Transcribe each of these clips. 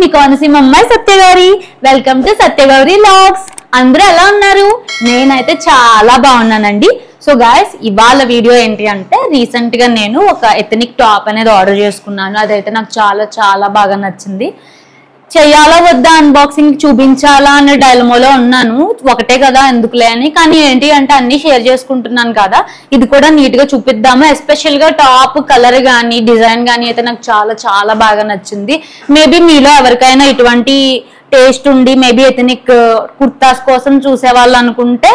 మీ కోనసీమ అమ్మాయి Satyagowri. Welcome to Satyagowri vlogs. అందరూ ఎలా ఉన్నారు? నేనైతే చాలా బాగున్నానండి. సో గాయస్, ఇవాళ వీడియో ఏంటి అంటే రీసెంట్ గా నేను ఒక ఎథనిక్ టాప్ అనేది ఆర్డర్ చేసుకున్నాను. అదైతే నాకు చాలా చాలా బాగా నచ్చింది. చెయ్యాలా వద్దా, అన్బాక్సింగ్ చూపించాలా అనే డైలమోలో ఉన్నాను. ఒకటే కదా ఎందుకులే అని, కానీ ఏంటి అంటే అన్ని షేర్ చేసుకుంటున్నాను కదా, ఇది కూడా నీట్ గా చూపిద్దాము. ఎస్పెషల్ గా టాప్ కలర్ గానీ డిజైన్ గానీ అయితే నాకు చాలా చాలా బాగా నచ్చింది. మేబీ మీలో ఎవరికైనా ఇటువంటి టేస్ట్ ఉండి మేబీ ఎథనిక్ కుర్తాస్ కోసం చూసే వాళ్ళు అనుకుంటే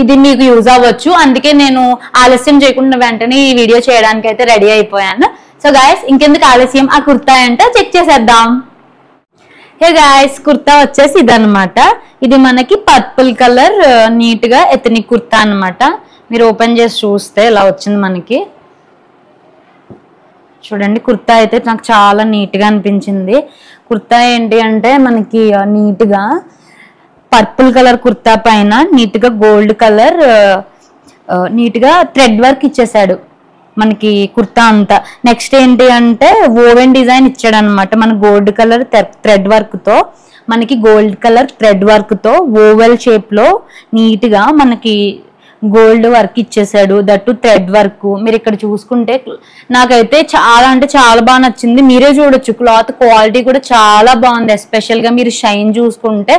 ఇది మీకు యూజ్ అవ్వచ్చు. అందుకే నేను ఆలస్యం చేయకుండా వెంటనే ఈ వీడియో చేయడానికి అయితే రెడీ అయిపోయాను. సో గాయస్, ఇంకెందుకు ఆలస్యం, ఆ కుర్తా ఏంటో చెక్ చేసేద్దాం. హే గాయస్, కుర్తా వచ్చేసి ఇదనమాట. ఇది మనకి పర్పుల్ కలర్ నీట్ గా ఎథనిక్ కుర్తా అనమాట. మీరు ఓపెన్ చేసి చూస్తే ఇలా వచ్చింది మనకి. చూడండి, కుర్తా అయితే నాకు చాలా నీట్ గా అనిపించింది. కుర్తా ఏంటి అంటే మనకి నీట్ గా పర్పుల్ కలర్ కుర్తా పైన నీట్ గా గోల్డ్ కలర్ నీట్ గా థ్రెడ్ వర్క్ ఇచ్చేసాడు మనకి కుర్తా అంతా. నెక్స్ట్ ఏంటి అంటే ఓవెన్ డిజైన్ ఇచ్చాడు అనమాట. మన గోల్డ్ కలర్ థ్రెడ్ వర్క్ తో, మనకి గోల్డ్ కలర్ థ్రెడ్ వర్క్ తో ఓవెల్ షేప్ లో నీట్ గా మనకి గోల్డ్ వర్క్ ఇచ్చేసాడు. That thread work. మీరు ఇక్కడ చూసుకుంటే నాకైతే చాలా అంటే చాలా బాగా నచ్చింది. మీరే చూడొచ్చు, క్లాత్ క్వాలిటీ కూడా చాలా బాగుంది. ఎస్పెషల్ గా మీరు షైన్ చూసుకుంటే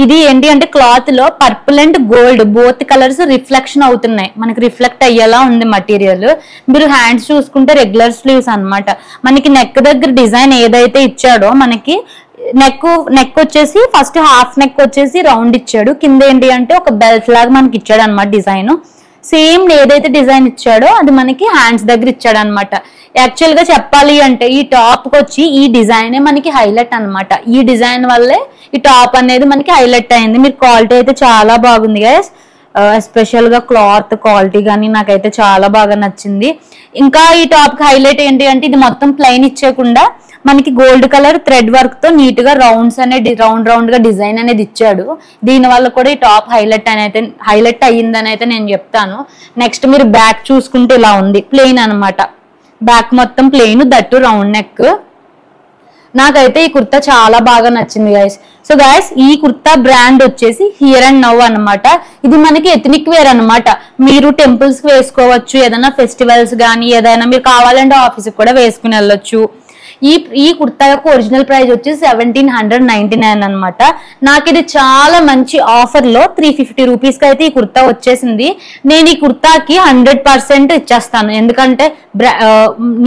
ఇది ఏంటి అంటే క్లాత్ లో purple and gold both colours reflection అవుతున్నాయి. మనకి రిఫ్లెక్ట్ అయ్యేలా ఉంది మెటీరియల్. మీరు హ్యాండ్స్ చూసుకుంటే రెగ్యులర్ స్లీవ్స్ అనమాట. మనకి నెక్ దగ్గర డిజైన్ ఏదైతే ఇచ్చాడో మనకి నెక్ వచ్చేసి ఫస్ట్ హాఫ్ నెక్ వచ్చేసి రౌండ్ ఇచ్చాడు. కింద ఏంటి అంటే ఒక బెల్ట్ లాగా మనకి ఇచ్చాడు అనమాట డిజైన్. సేమ్ ఏదైతే డిజైన్ ఇచ్చాడో అది మనకి హ్యాండ్స్ దగ్గర ఇచ్చాడు అనమాట. యాక్చువల్ గా చెప్పాలి అంటే ఈ టాప్ కి వచ్చి ఈ డిజైనే మనకి హైలైట్ అనమాట. ఈ డిజైన్ వల్లే ఈ టాప్ అనేది మనకి హైలైట్ అయింది. మీరు క్వాలిటీ అయితే చాలా బాగుంది గైస్. ఎస్పెషల్ గా క్లాత్ క్వాలిటీ కానీ నాకైతే చాలా బాగా నచ్చింది. ఇంకా ఈ టాప్ కి హైలైట్ ఏంటి అంటే ఇది మొత్తం ప్లెయిన్ ఇచ్చేయకుండా మనకి గోల్డ్ కలర్ థ్రెడ్ వర్క్ తో నీట్ గా రౌండ్స్ అనేది రౌండ్ గా డిజైన్ అనేది ఇచ్చాడు. దీని వల్ల కూడా ఈ టాప్ హైలైట్ అయ్యిందని అయితే నేను చెప్తాను. నెక్స్ట్ మీరు బ్యాక్ చూసుకుంటే ఇలా ఉంది, ప్లెయిన్ అనమాట. బ్యాక్ మొత్తం ప్లెయిన్, దట్టు రౌండ్ నెక్. నాకైతే ఈ కుర్తా చాలా బాగా నచ్చింది గైస్. సో గైస్, ఈ కుర్తా బ్రాండ్ వచ్చేసి హియర్ అండ్ నౌ అనమాట. ఇది మనకి ఎథనిక్ వేర్ అనమాట. మీరు టెంపుల్స్ కి వేసుకోవచ్చు, ఏదైనా ఫెస్టివల్స్ కానీ ఏదైనా మీరు కావాలంటే ఆఫీస్ కూడా వేసుకుని వెళ్ళొచ్చు. ఈ కుర్తా యొక్క ఒరిజినల్ ప్రైస్ వచ్చి 1799 అనమాట. నాకు ఇది చాలా మంచి ఆఫర్ లో 350 రూపీస్ కి అయితే ఈ కుర్తా వచ్చేసింది. నేను ఈ కుర్తాకి 100% ఇచ్చేస్తాను. ఎందుకంటే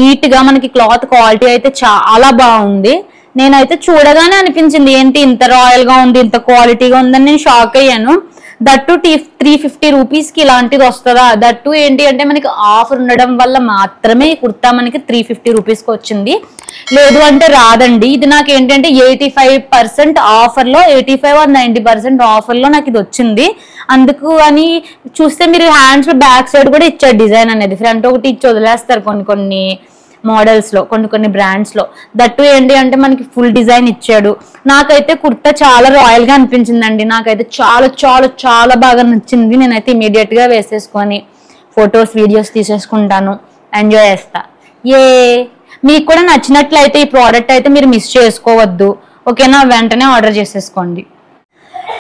నీట్ గా మనకి క్లాత్ క్వాలిటీ అయితే చాలా బాగుంది. నేనైతే చూడగానే అనిపించింది ఏంటి ఇంత రాయల్ గా ఉంది, ఇంత క్వాలిటీగా ఉందని నేను షాక్ అయ్యాను. దట్టు 350 రూపీస్ కి ఇలాంటిది వస్తుందా? దట్టు ఏంటి అంటే మనకి ఆఫర్ ఉండడం వల్ల మాత్రమే ఈ కుర్తా మనకి 350 రూపీస్ కి వచ్చింది. లేదు అంటే రాదండి. ఇది నాకు ఏంటంటే 85% ఆఫర్ లో 85 or 90% ఆఫర్ లో నాకు ఇది వచ్చింది. అందుకు అని చూస్తే మీరు హ్యాండ్స్ బ్యాక్ సైడ్ కూడా ఇచ్చారు డిజైన్ అనేది. ఫ్రంట్ ఒకటి ఇచ్చి వదిలేస్తారు కొన్ని మోడల్స్ లో, కొన్ని బ్రాండ్స్ లో. దట్టు ఏంటి అంటే మనకి ఫుల్ డిజైన్ ఇచ్చాడు. నాకైతే కుర్తా చాలా రాయల్ గా అనిపించిందండి. నాకైతే చాలా చాలా చాలా బాగా నచ్చింది. నేనైతే ఇమీడియట్ గా వేసేసుకొని ఫొటోస్ వీడియోస్ తీసేసుకుంటాను, ఎంజాయ్ చేస్తా. మీకు కూడా నచ్చినట్లయితే ఈ ప్రోడక్ట్ అయితే మీరు మిస్ చేసుకోవద్దు, ఓకేనా? వెంటనే ఆర్డర్ చేసేసుకోండి.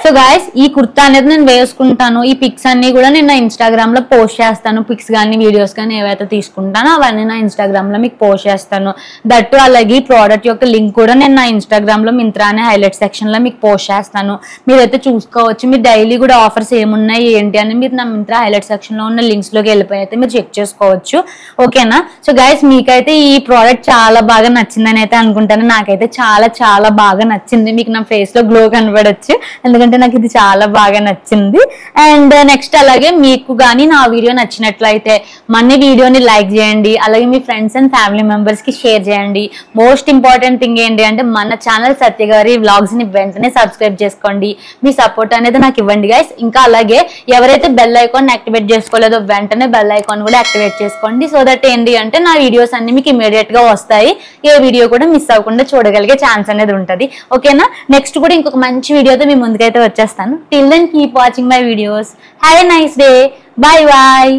సో గాయస్, ఈ కుర్తా అనేది నేను వేసుకుంటాను. ఈ పిక్స్ అన్ని కూడా నేను నా ఇన్స్టాగ్రామ్ లో పోస్ట్ చేస్తాను. పిక్స్ కానీ వీడియోస్ కానీ ఏవైతే తీసుకుంటానో అవన్నీ నా ఇన్స్టాగ్రామ్ లో మీకు పోస్ట్ చేస్తాను. దట్టు అలాగే ఈ ప్రోడక్ట్ యొక్క లింక్ కూడా నేను నా ఇన్స్టాగ్రామ్ లో మింత్రా అనే హైలైట్ సెక్షన్ లో మీకు పోస్ట్ చేస్తాను. మీరైతే చూసుకోవచ్చు. మీరు డైలీ కూడా ఆఫర్స్ ఏమున్నాయి ఏంటి అని మీరు నా మింత్రా హైలైట్ సెక్షన్ లో ఉన్న లింక్స్ లోకి వెళ్ళిపోయి అయితే మీరు చెక్ చేసుకోవచ్చు, ఓకేనా? సో గైస్, మీకైతే ఈ ప్రోడక్ట్ చాలా బాగా నచ్చిందని అయితే అనుకుంటాను. నాకైతే చాలా చాలా బాగా నచ్చింది. మీకు నా ఫేస్ లో గ్లో కనబడచ్చు, ఎందుకంటే నాకు ఇది చాలా బాగా నచ్చింది. అండ్ నెక్స్ట్ అలాగే మీకు కానీ నా వీడియో నచ్చినట్లయితే మన వీడియోని లైక్ చేయండి. అలాగే మీ ఫ్రెండ్స్ అండ్ ఫ్యామిలీ మెంబర్స్ కి షేర్ చేయండి. మోస్ట్ ఇంపార్టెంట్ థింగ్ ఏంటి అంటే మన ఛానల్ సత్యగౌరి వ్లాగ్స్ ని వెంటనే సబ్స్క్రైబ్ చేసుకోండి. మీ సపోర్ట్ అనేది నాకు ఇవ్వండి గైస్. ఇంకా అలాగే ఎవరైతే బెల్ ఐకాన్ యాక్టివేట్ చేసుకోలేదో వెంటనే బెల్ ఐకాన్ కూడా యాక్టివేట్ చేసుకోండి. సో దట్ ఏంటి అంటే నా వీడియోస్ అన్ని మీకు ఇమీడియట్ గా వస్తాయి. ఏ వీడియో కూడా మిస్ అవ్వకుండా చూడగలిగే ఛాన్స్ అనేది ఉంటుంది, ఓకేనా? నెక్స్ట్ కూడా ఇంకొక మంచి వీడియోతో మీ ముందుకైతే వచ్చేస్తాను. Till then keep watching my videos. Have a nice day. Bye bye.